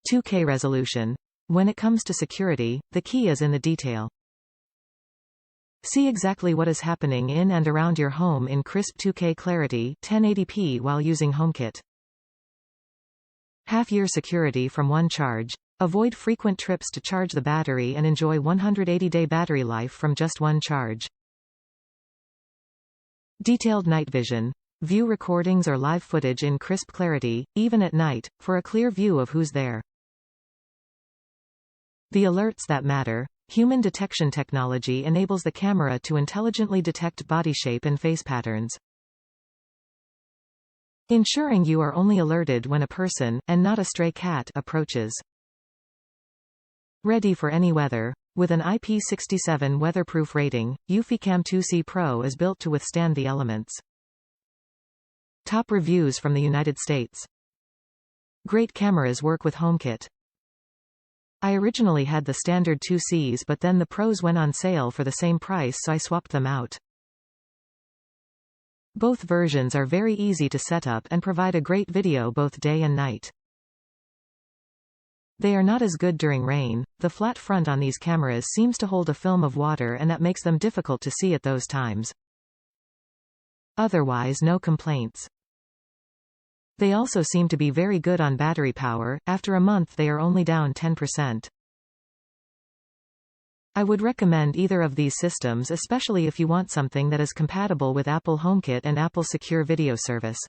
2K resolution. When it comes to security, the key is in the detail. See exactly what is happening in and around your home in crisp 2K clarity, 1080p while using HomeKit. Half-year security from one charge. Avoid frequent trips to charge the battery and enjoy 180-day battery life from just one charge. Detailed night vision. View recordings or live footage in crisp clarity, even at night, for a clear view of who's there. The alerts that matter. Human detection technology enables the camera to intelligently detect body shape and face patterns, ensuring you are only alerted when a person, and not a stray cat, approaches. Ready for any weather. With an IP67 weatherproof rating, eufyCam 2C Pro is built to withstand the elements. Top reviews from the United States. Great cameras work with HomeKit. I originally had the standard 2Cs, but then the Pros went on sale for the same price, so I swapped them out. Both versions are very easy to set up and provide a great video both day and night. They are not as good during rain. The flat front on these cameras seems to hold a film of water, and that makes them difficult to see at those times. Otherwise, no complaints. They also seem to be very good on battery power. After a month they are only down 10%. I would recommend either of these systems, especially if you want something that is compatible with Apple HomeKit and Apple Secure Video Service.